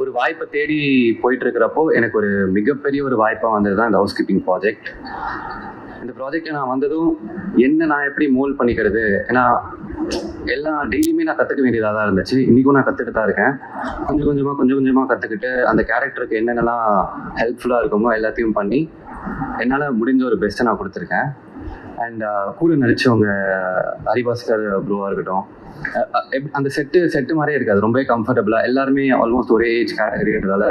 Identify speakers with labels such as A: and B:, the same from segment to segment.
A: ஒரு வாய்ப்பை தேடி போயிட்டு இருக்கிறப்போ எனக்கு ஒரு மிகப்பெரிய ஒரு வாய்ப்பாக வந்தது தான் இந்த ஹவுஸ் கீப்பிங் ப்ராஜெக்ட். இந்த ப்ராஜெக்டை நான் வந்ததும் என்ன நான் எப்படி மோல்ட் பண்ணிக்கிறது, ஏன்னா எல்லாம் டெய்லியுமே நான் கற்றுக்க வேண்டியதாக தான் இருந்துச்சு. இன்றைக்கும் நான் கற்றுக்கிட்டு தான் இருக்கேன். கொஞ்சம் கொஞ்சமாக கற்றுக்கிட்டு அந்த கேரக்டருக்கு என்னென்னலாம் ஹெல்ப்ஃபுல்லாக இருக்குமோ எல்லாத்தையும் பண்ணி என்னால் முடிஞ்ச ஒரு பெஸ்ட்டை நான் கொடுத்துருக்கேன். அண்ட் கூட நடிச்சவங்க ஹரிபாஸ்கர் ப்ரோவாக இருக்கட்டும், அந்த செட்டு மாதிரியே இருக்காது, ரொம்ப கம்ஃபர்டபுளாக எல்லாருமே ஆல்மோஸ்ட் ஒரே ஏஜ் கேட்டகரின்றதால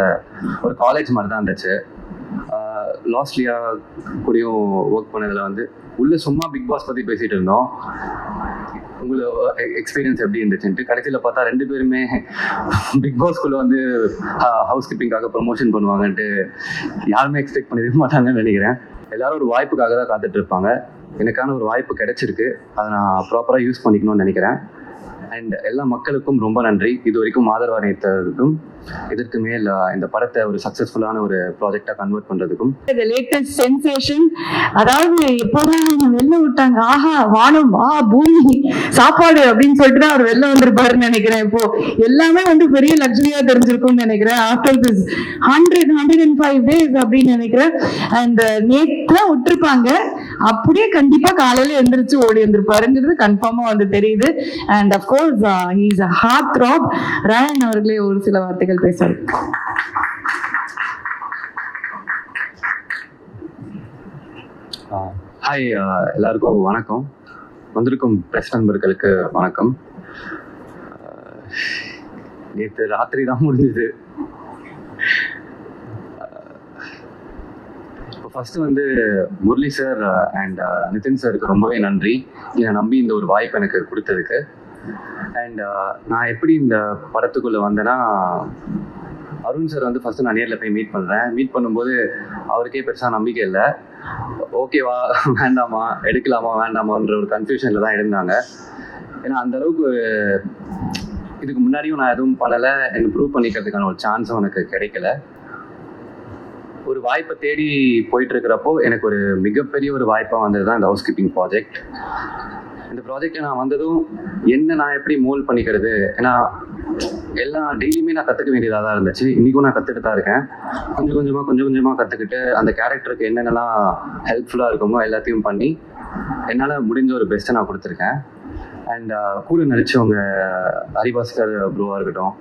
A: ஒரு காலேஜ் மாதிரி தான் இருந்துச்சு. லாஸ்ட்லியா கூடயும் ஒர்க் பண்ணதில் வந்து உள்ள சும்மா பிக் பாஸ் பற்றி பேசிகிட்டு இருந்தோம். உங்களோட எக்ஸ்பீரியன்ஸ் எப்படி இருந்துச்சுன்ட்டு கடைசியில் பார்த்தா 2 பேருமே பிக் பாஸ்குள்ளே வந்து ஹவுஸ் கீப்பிங்காக ப்ரொமோஷன் பண்ணுவாங்கன்ட்டு யாருமே எக்ஸ்பெக்ட் பண்ணிருக்க மாட்டாங்கன்னு நினைக்கிறேன். எல்லாரும் ஒரு வாய்ப்புக்காக தான் காத்துட்டு இருப்பாங்க. எனக்கான ஒரு வாய்ப்பு கிடைச்சிருக்கு, அதை நான் ப்ராப்பராக யூஸ் பண்ணிக்கணும்னு நினைக்கிறேன். அண்ட் எல்லா மக்களுக்கும் ரொம்ப நன்றி, இது வரைக்கும் ஆதரவு அளித்ததுக்கும், இதற்கு மேல் இந்த படத்தை ஒரு சக்சஸ்ஃபுல்லான ஒரு ப்ராஜெக்டா கன்வெர்ட் பண்றதுக்கும்.
B: லேட்டஸ்ட் சென்சேஷன், அதாவது எப்போதான் வெளில விட்டாங்க, ஆஹா வானம் பூமி சாப்பாடு அப்படின்னு சொல்லிட்டு தான் அவர் வெளில வந்திருப்பாருன்னு நினைக்கிறேன். இப்போ எல்லாமே வந்து பெரிய லக்ஸரியா தெரிஞ்சிருக்கும்னு நினைக்கிறேன். ஆஃப்டர் திஸ் 105 days அப்படின்னு நினைக்கிறேன். அண்ட் நேற்று விட்டுருப்பாங்க, அப்படியே கண்டிப்பா காலையில எந்திரிச்சு ஓடி வந்திருப்பாருங்கிறது கன்ஃபார்மா வந்து தெரியுது. And of course he is a heart throb. Rayan அவர்களே ஒரு சில வார்த்தைகள் பேசுறாரு.
A: ஹாய், எல்லாருக்கும் வணக்கம். வந்திருக்கும் பிரஸ் நண்பர்களுக்கு வணக்கம். நேற்று ராத்திரி தான் முடிஞ்சது. இப்போ ஃபர்ஸ்ட் வந்து முரளி சார் அண்ட் நிதின் சாருக்கு ரொம்பவே நன்றி, என்னை நம்பி இந்த ஒரு வாய்ப்பு எனக்கு கொடுத்ததுக்கு. அண்ட் நான் எப்படி இந்த படத்துக்குள்ளே வந்தேன்னா, அருண் சார் வந்து ஃபஸ்ட்டு நான் நேரில் போய் மீட் பண்ணும்போது அவருக்கே பெருசாக நம்பிக்கை இல்லை. ஓகேவா வேண்டாமா, எடுக்கலாமா வேண்டாமான்ற ஒரு கன்ஃபியூஷனில் தான் இருந்தாங்க. ஏன்னா அந்தளவுக்கு இதுக்கு முன்னாடியும் நான் எதுவும் பண்ணலை, எனக்கு ப்ரூவ் பண்ணிக்கிறதுக்கான ஒரு சான்ஸும் எனக்கு கிடைக்கல. ஒரு வாய்ப்பை தேடி போயிட்டு இருக்கிறப்போ எனக்கு ஒரு மிகப்பெரிய ஒரு வாய்ப்பாக வந்தது தான் இந்த ஹவுஸ் கீப்பிங் ப்ராஜெக்ட். இந்த ப்ராஜெக்டை நான் வந்ததும் என்ன நான் எப்படி மோல்ட் பண்ணிக்கிறது, ஏன்னா எல்லாம் டெய்லியுமே நான் கற்றுக்க வேண்டியதாக தான் இருந்துச்சு. இன்றைக்கும் நான் கற்றுக்கிட்டு தான் இருக்கேன். கொஞ்சம் கொஞ்சமாக கற்றுக்கிட்டு அந்த கேரக்டருக்கு என்னென்னலாம் ஹெல்ப்ஃபுல்லாக இருக்குமோ எல்லாத்தையும் பண்ணி என்னால் முடிஞ்ச ஒரு பெஸ்ட்டை நான் கொடுத்துருக்கேன். அண்ட் கூட நடிச்சவங்க ஹரிபாஸ்கர் ப்ரோவாக இருக்கட்டும்,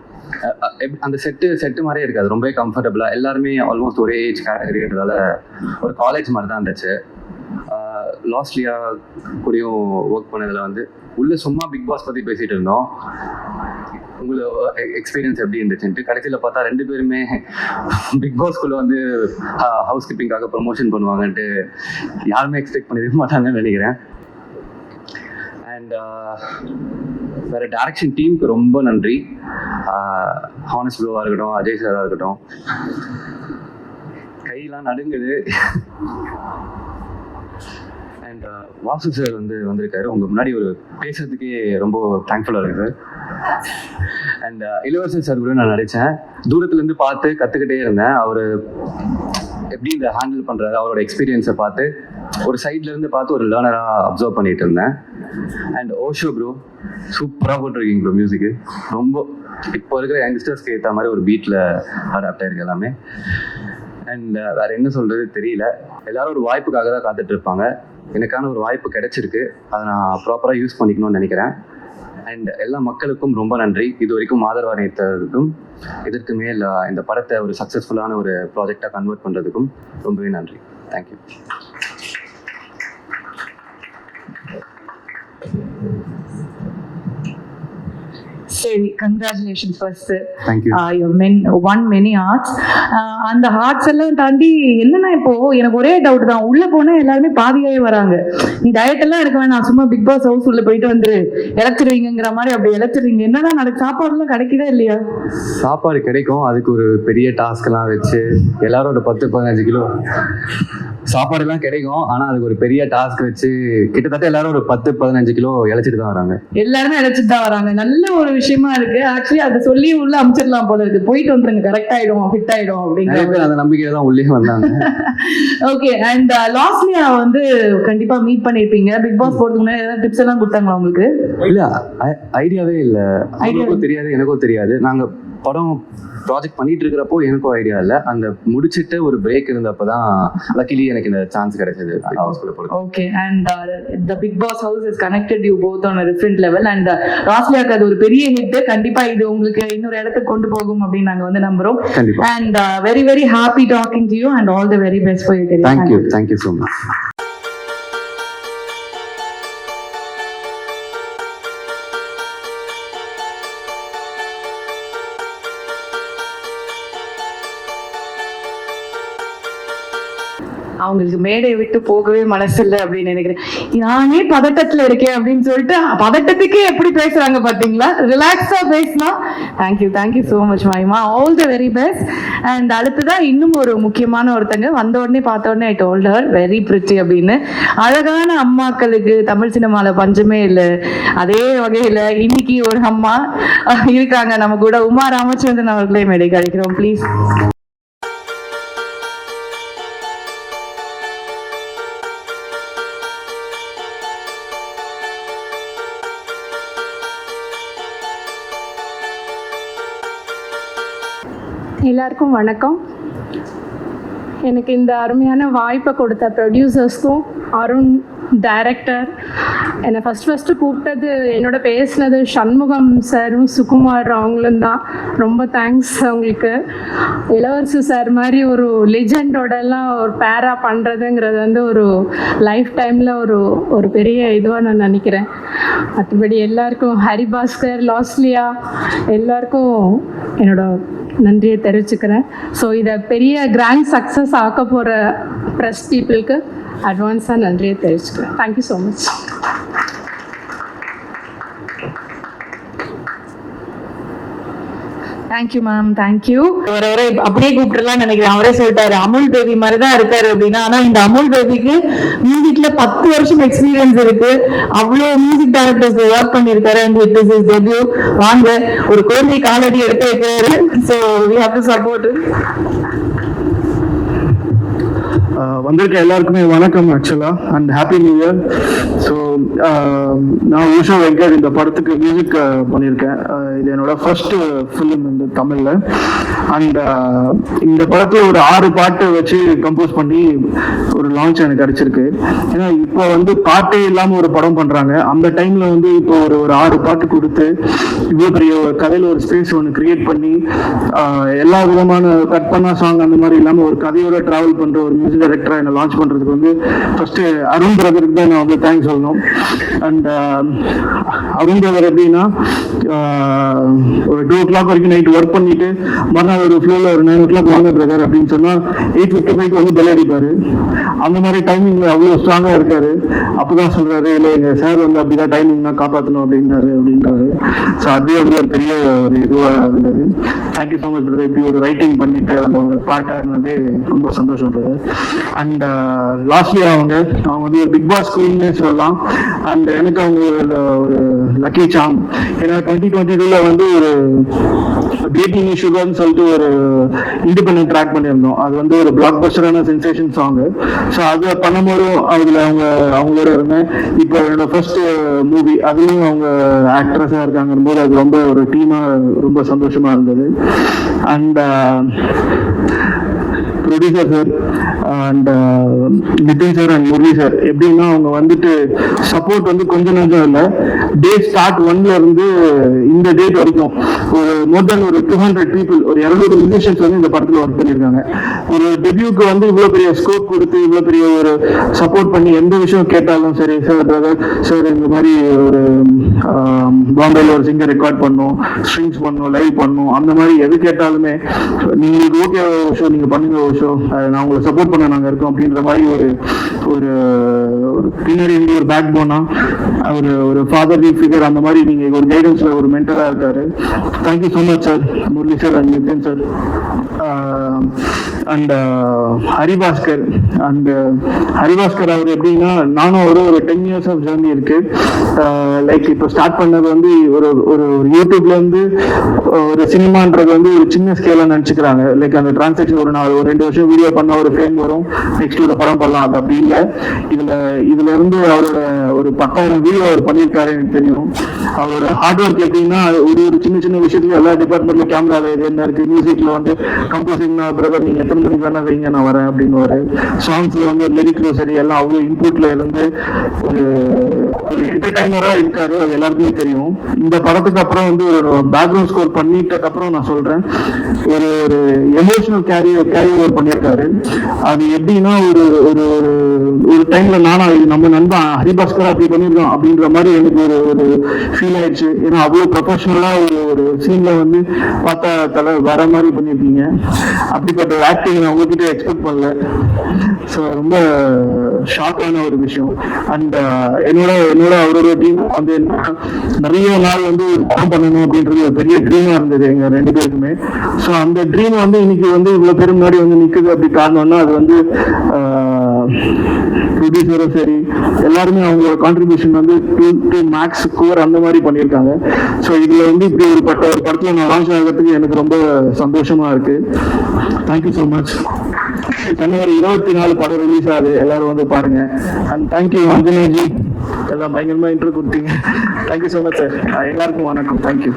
A: அந்த செட்டு மாதிரியே இருக்காது, ரொம்ப கம்ஃபர்டபுளாக எல்லாருமே ஆல்மோஸ்ட் ஒரே ஏஜ் கேட்டகரின்றதால ஒரு காலேஜ் மாதிரி தான் இருந்துச்சு. லாஸ்ட்லியா கூடயும் ஒர்க் பண்ணதில் வந்து உள்ள சும்மா பிக் பாஸ் பற்றி பேசிகிட்டு இருந்தோம். உங்களோட எக்ஸ்பீரியன்ஸ் எப்படி இருந்துச்சுன்ட்டு கடைசியில் பார்த்தா 2 பேருமே பிக் பாஸ்குள்ளே வந்து ஹவுஸ் கீப்பிங்காக ப்ரொமோஷன் பண்ணுவாங்கன்ட்டு யாருமே எக்ஸ்பெக்ட் பண்ணிருக்க மாட்டாங்கன்னு நினைக்கிறேன். அண்ட் வேறு டைரக்ஷன் டீமுக்கு ரொம்ப நன்றி. ஹானஸ் ப்ரோவாக இருக்கட்டும், அஜய் சாராக இருக்கட்டும், கையெல்லாம் நடுங்குது. அண்ட் வாசு சார் வந்திருக்காரு, உங்கள் முன்னாடி ஒரு பேசுறதுக்கே ரொம்ப தேங்க்ஃபுல்லாக இருக்குது சார். அண்ட் இளவரசன் சார் கூட நான் நடித்தேன், தூரத்துலேருந்து பார்த்து கற்றுக்கிட்டே இருந்தேன். அவர் எப்படி இந்த ஹேண்டில் பண்ணுறாரு, அவரோட எக்ஸ்பீரியன்ஸை பார்த்து ஒரு சைட்லேருந்து பார்த்து ஒரு லேர்னராக அப்சர்வ் பண்ணிட்டு இருந்தேன். அண்ட் ஓஷோ ப்ரோ சூப்பராக போட்டிருக்கீங்க ப்ரோ, மியூசிக்கு ரொம்ப இப்போ இருக்கிற யங்ஸ்டர்ஸ்க்கு ஏற்ற மாதிரி ஒரு பீட்டில் அடாப்ட் ஆகிருக்கு எல்லாமே. அண்ட் வேறு என்ன சொல்கிறது தெரியல, எல்லாரும் ஒரு வாய்ப்புக்காக தான் காத்துட்டு இருப்பாங்க. எனக்கான ஒரு வாய்ப்பு கிடைச்சிருக்கு, அதை நான் ப்ராப்பராக யூஸ் பண்ணிக்கணும்னு நினைக்கிறேன். அண்ட் எல்லா மக்களுக்கும் ரொம்ப நன்றி, இது வரைக்கும் ஆதரவு அளித்ததுக்கும், இதற்கு மேல் இந்த படத்தை ஒரு சக்ஸஸ்ஃபுல்லான ஒரு ப்ராஜெக்டாக கன்வெர்ட் பண்ணுறதுக்கும் ரொம்பவே நன்றி. தேங்க்யூ.
B: சரி, congratulations first.
A: Thank you.
B: One many arts. அந்த ஆர்ட்ஸ் எல்லாம் தாண்டி என்னன்னா, இப்போ எனக்கு ஒரே டவுட் தான், உள்ள போனா எல்லாருமே பாதியாவே வராங்க. நீ டயட் எல்லாம் இருக்க வேணாம், சும்மா பிக் பாஸ் ஹவுஸ் உள்ள போயிட்டு வந்து இழைச்சிருவீங்கிற மாதிரி அப்படி இழைச்சிருவீங்க. என்னதான் நடக்கு, சாப்பாடுலாம் கிடைக்குதா இல்லையா?
A: சாப்பாடு கிடைக்கும், அதுக்கு ஒரு பெரிய டாஸ்க்லாம் வச்சு எல்லாரும் ஒரு 10-15 கிலோ சாப்பாடுலாம் கிடைக்கும். ஆனால் அதுக்கு ஒரு பெரிய டாஸ்க் வச்சு கிட்டத்தட்ட எல்லாரும் ஒரு 10-15 கிலோ இழைச்சிட்டு தான் வராங்க.
B: எல்லாருமே இழைச்சிட்டு தான் வராங்க. நல்ல ஒரு விஷயமா இருக்கு. ஆக்சுவலி அதை சொல்லி உள்ள அமைச்சிடலாம் போல இருக்கு. போயிட்டு வந்துருங்க, கரெக்ட் ஆயிடும், ஃபிட் ஆயிடும் அப்படிங்கிற
A: அந்த நம்பிக்கையில தான் உள்ளே வந்தாங்க.
B: ஓகே. அண்ட் லாஸ்ட்லியா வந்து கண்டிப்பா மீட் பண்ணிருப்பீங்க. பிக் பாஸ் போறதுக்கு முன்னாடி ஏதாவது டிப்ஸ் எல்லாம் கொடுத்தாங்களா உங்களுக்கு?
A: இல்ல, ஐடியாவே இல்லை. ஐடியாவும் தெரியாது, எனக்கும் தெரியாது. நாங்க படம் ப்ராஜெக்ட் பண்ணிட்டு இருக்கிறப்போ எனக்கும் ஐடியா இல்லை, அந்த முடிச்சுட்டு ஒரு பிரேக் இருந்தப்போ தான் லக்கிலி எனக்கு இந்த சான்ஸ் கிடைச்சது ஹவுஸ்குள்ள போகிறது.
B: Okay, and the Bigg Boss house is connected you both on different level. And ராஸ்லியாக்கு அது ஒரு பெரிய ஹிட். கண்டிப்பா இது உங்களுக்கு இன்னொரு இடத்துக்கு கொண்டு போகும் அப்படின்னு நாங்க வந்து நம்புறோம். And very very happy talking to you and all the very best for your career.
A: Thank you so much.
B: அவங்களுக்கு மேடையை விட்டு போகவே மனசு இல்லை அப்படின்னு நினைக்கிறேன். நானே பதட்டத்துல இருக்கேன் அப்படின்னு சொல்லிட்டு பதட்டத்துக்கே எப்படி பேசுறாங்க பாத்தீங்களா? ரிலாக்ஸா பேசினா. தேங்க்யூ சோ மச் மகிமா, all the very best. And அடுத்ததான் இன்னும் ஒரு முக்கியமான ஒருத்தங்க வந்த உடனே பார்த்த உடனே I told her very pretty அப்படின்னு. அழகான அம்மாக்களுக்கு தமிழ் சினிமால பஞ்சமே இல்லை. அதே வகையில இன்னைக்கு ஒரு அம்மா இருக்காங்க நம்ம கூட. உமா ராமச்சந்திரன் அவர்களே மேடை கிடைக்கிறோம் ப்ளீஸ்.
C: எல்லாருக்கும் வணக்கம். எனக்கு இந்த அருமையான வாய்ப்பை கொடுத்த ப்ரொடியூசர்ஸ்க்கும், அருண் டைரக்டர், என்னை ஃபஸ்ட்டு கூப்பிட்டது, என்னோட பேசினது சண்முகம் சாரும் சுகுமார் அவங்களும் தான். ரொம்ப தேங்க்ஸ் அவங்களுக்கு. இளவரசு சார் மாதிரி ஒரு லெஜெண்டோடலாம் ஒரு பேரா பண்ணுறதுங்கிறது வந்து ஒரு லைஃப் டைமில் ஒரு பெரிய இதுவாக நான் நினைக்கிறேன். மற்றபடி எல்லாருக்கும், ஹரிபாஸ்கர், லாஸ்லியா எல்லாருக்கும் என்னோட நன்றியை தெரிவிச்சுக்கிறேன். ஸோ இதை பெரிய கிராண்ட் சக்ஸஸ் ஆக்க போகிற ப்ரெஸ் பீப்புளுக்கு அட்வான்ஸாக நன்றியை தெரிவிச்சுக்கிறேன். Thank you so much.
B: Thank you ma'am, thank you. அவரை அப்படியே கூப்பிட்டுலாம் நினைக்கிறேன். அவரே சொல்லிட்டாரு அமுல் பேபி மாதிரி தான் இருக்காரு அப்படின்னா. ஆனா இந்த அமுல் பேபிக்கு மியூசிக்ல 10 வருஷம் எக்ஸ்பீரியன்ஸ் இருக்கு. அவ்வளோ மியூசிக் டைரக்டர்ஸ் ஒர்க் பண்ணிருக்காரு. And it is his debut. வாங்க, ஒரு குழந்தை காலடி எடுத்து வைக்கிறாரு. So we have to support.
D: வந்திருக்க எல்லாருக்குமே வணக்கம் ஆக்சுவலாக, and happy new year. So நான் ஊஷா வெங்கட் இந்த படத்துக்கு மியூசிக் பண்ணியிருக்கேன். இது என்னோட ஃபர்ஸ்ட் ஃபிலிம் இந்த தமிழில். அண்ட் இந்த படத்தில் ஒரு 6 பாட்டு வச்சு கம்போஸ் பண்ணி ஒரு லான்ச் எனக்கு கிடைச்சிருக்கு. ஏன்னா இப்போ வந்து பாட்டே இல்லாமல் ஒரு படம் பண்ணுறாங்க. அந்த டைமில் வந்து இப்போ ஒரு 6 பாட்டு கொடுத்து இவ்வளோ பெரிய கதையில் ஒரு ஸ்பேஸ் ஒன்று கிரியேட் பண்ணி எல்லா விதமான கற்பனா சாங் அந்த மாதிரி இல்லாமல் ஒரு கதையோட ட்ராவல் பண்ணுற ஒரு மியூசிக் டைரக்டரா என்ன லான்ச் பண்றதுக்கு வந்து ஃபர்ஸ்ட் அருண் பிரதருக்கு தான் நான் வந்து தேங்க்ஸ் சொல்லணும். அண்ட் அருண் பிரதர் எப்படின்னா ஒரு 2 o'clock வரைக்கும் நைட் ஒர்க் பண்ணிட்டு மறுநாள் ஒரு ஃப்ளோல ஒரு 9 o'clock வாங்க பிரதர் அப்படின்னு சொன்னா 8:55 வந்து பெல் அடிப்பாரு. அந்த மாதிரி டைமிங்ல அவ்வளவு ஸ்ட்ராங்கா இருக்காரு. அப்பதான் சொல்றாரு, இல்லை எங்க சார் வந்து அப்படிதான் டைமிங் தான் காப்பாற்றணும் அப்படின்றாரு. ஸோ அதுவே வந்து ஒரு பெரிய ஒரு இதுவா இருந்தது. Thank you so much brother. இப்படி ஒரு ரைட்டிங் பண்ணிட்டு அந்த பாட்டா இருந்தது ரொம்ப சந்தோஷம் பிரதர். அண்ட் லாஸ்ட்லி அவங்க வந்து ஒரு பிக் பாஸ் குயின்னு சொல்லலாம். அண்ட் எனக்கு அவங்க ஒரு லக்கி சாம். ஏன்னா 2022 வந்து ஒரு டேட்டிங் சுகர்னு சொல்லிட்டு ஒரு இண்டிபெண்டன்ட் ட்ராக் பண்ணியிருந்தோம். அது வந்து ஒரு பிளாக் பஸ்டரான சென்சேஷன் சாங். ஸோ அதை பண்ணும்போதும் அதில் அவங்களோட இருந்தேன். இப்போ என்னோட ஃபர்ஸ்ட் மூவி அதுலேயும் அவங்க ஆக்ட்ரஸாக இருக்காங்க போது அது ரொம்ப ஒரு டீமாக ரொம்ப சந்தோஷமா இருந்தது. And producer sir and Nitin sir and Murali sir எப்படின்னா அவங்க வந்துட்டு சப்போர்ட் வந்து கொஞ்சம் நஞ்சம் இல்லை. டே ஸ்டார்ட் 1ல இருந்து இந்த டேட் வரைக்கும் ஒரு மோர் தென் ஒரு 200 பீப்புள், ஒரு 200 மியூசிஷியன்ஸ் வந்து இந்த படத்தில் ஒர்க் பண்ணியிருக்காங்க. ஒரு டெபியூக்கு வந்து இவ்வளோ பெரிய ஸ்கோப் கொடுத்து இவ்வளோ பெரிய ஒரு சப்போர்ட் பண்ணி எந்த விஷயம் கேட்டாலும் சரி, சார் பிரதர் சார் இந்த மாதிரி ஒரு பாம்பேல ஒரு சிங்கர் ரெக்கார்ட் பண்ணணும், ஸ்ட்ரிங்ஸ் பண்ணணும், லைவ் பண்ணணும், அந்த மாதிரி எது கேட்டாலுமே நீங்களுக்கு ஓகே ஷோ நீங்க பண்ணுங்க ஷோ, நான் உங்களை சப்போர்ட் பண்ண நாங்க இருக்கோம் அப்படின்ற மாதிரி ஒரு பின்னாடி ஒரு பேக் போனா ஒரு ஃபாதர்லி ஃபிகர் அந்த மாதிரி நீங்க ஒரு கைடன்ஸ்ல ஒரு மென்டரா இருக்காரு. Thank you so much sir, Murali sir and Nitin sir. And Haribhaskar அவர் எப்படின்னா நானும் ஒரு 10 years ஆஃப் ஜர்னி இருக்கு. லைக் இப்போ ஸ்டார்ட் பண்ணது வந்து ஒரு யூடியூப்ல இருந்து ஒரு சினிமான்றது வந்து ஒரு சின்ன ஸ்கேலா நினைச்சுக்கிறாங்க. லைக் அந்த டிரான்சாக்ஷன் ஒரு 2 வருஷம் வீடியோ பண்ணா ஒரு ஃபேம் வரும், நெக்ஸ்ட் ஒரு படம் பண்ணலாம், அது அப்படி இல்லை. தெரியல. இதுல இருந்து அவரோட ஒரு 10,000 வீடியோ அவர் பண்ணியிருக்காரு எனக்கு தெரியும். அவரோட ஹார்ட் ஒர்க் எப்படின்னா ஒரு சின்ன சின்ன விஷயத்துல எல்லா டிபார்ட்மெண்ட்ல கேமரால இது என்ன இருக்கு, மியூசிக்ல வந்து கம்போசிங்னா பிரதர் நீங்க எத்தனை மணிக்கு வேணா வைங்க நான் வரேன் அப்படின்னு ஒரு சாங்ஸ்ல வந்து லிரிக்ஸும் சரி எல்லாம் அவ்வளோ இன்புட்ல இருந்து ஒரு என்டர்டைனரா இருக்காரு. அது எல்லாருக்குமே தெரியும். இந்த படத்துக்கு அப்புறம் வந்து ஒரு பேக்ரவுண்ட் ஸ்கோர் பண்ணிட்டதுக்கு அப்புறம் நான் சொல்றேன் ஒரு எமோஷனல் கேரி ஓவர் பண்ணியிருக்காரு. அது எப்படின்னா ஒரு ஒரு ஒரு டைம்ல நானா நம்ம நண்பன் ஹரிபாஸ்கர் அப்படி பண்ணியிருக்கோம் அப்படின்ற மாதிரி எனக்கு ஒரு ஃபீல் ஆயிடுச்சு. ஏன்னா அவ்வளவு ப்ரொஃபஷனலா ஒரு சீன்ல வந்து பார்த்தா தலை வேற மாதிரி பண்ணியிருக்கீங்க. அப்படிப்பட்ட ஆக்டிங் நான் உங்ககிட்ட எக்ஸ்பெக்ட் பண்ணல. ஸோ ரொம்ப ஷாக்கான ஒரு விஷயம். அண்ட் என்னோட அவரோட டீம் வந்து நிறைய நாள் வந்து படம் பண்ணணும் அப்படின்றது ஒரு பெரிய ட்ரீமா இருந்தது எங்க 2 பேருக்குமே. ஸோ அந்த ட்ரீம் வந்து இன்னைக்கு வந்து இவ்வளவு பேர் முன்னாடி வந்து நிக்குது அப்படி காரணம்னா அது வந்து ப்ரொடியூசரும் சரி எல்லாருமே அவங்களோட கான்ட்ரிபியூஷன் வந்து 2 மேக்ஸ் கோர் அந்த மாதிரி பண்ணியிருக்காங்க. ஸோ இதுல வந்து இப்படி ஒரு படத்துல நான் லான்ச் ஆகிறதுக்கு எனக்கு ரொம்ப சந்தோஷமா இருக்கு. Thank you so much. ஜனவரி 24 படம் ரிலீஸ் ஆகுது, எல்லாரும் வந்து பாருங்க. அண்ட் தேங்க்யூ அஞ்சனேஜி, எல்லாம் பயங்கரமா இன்ட்ரோ கொடுத்தீங்க. Thank you so much sir. எல்லாருக்கும் வணக்கம். தேங்க்யூ.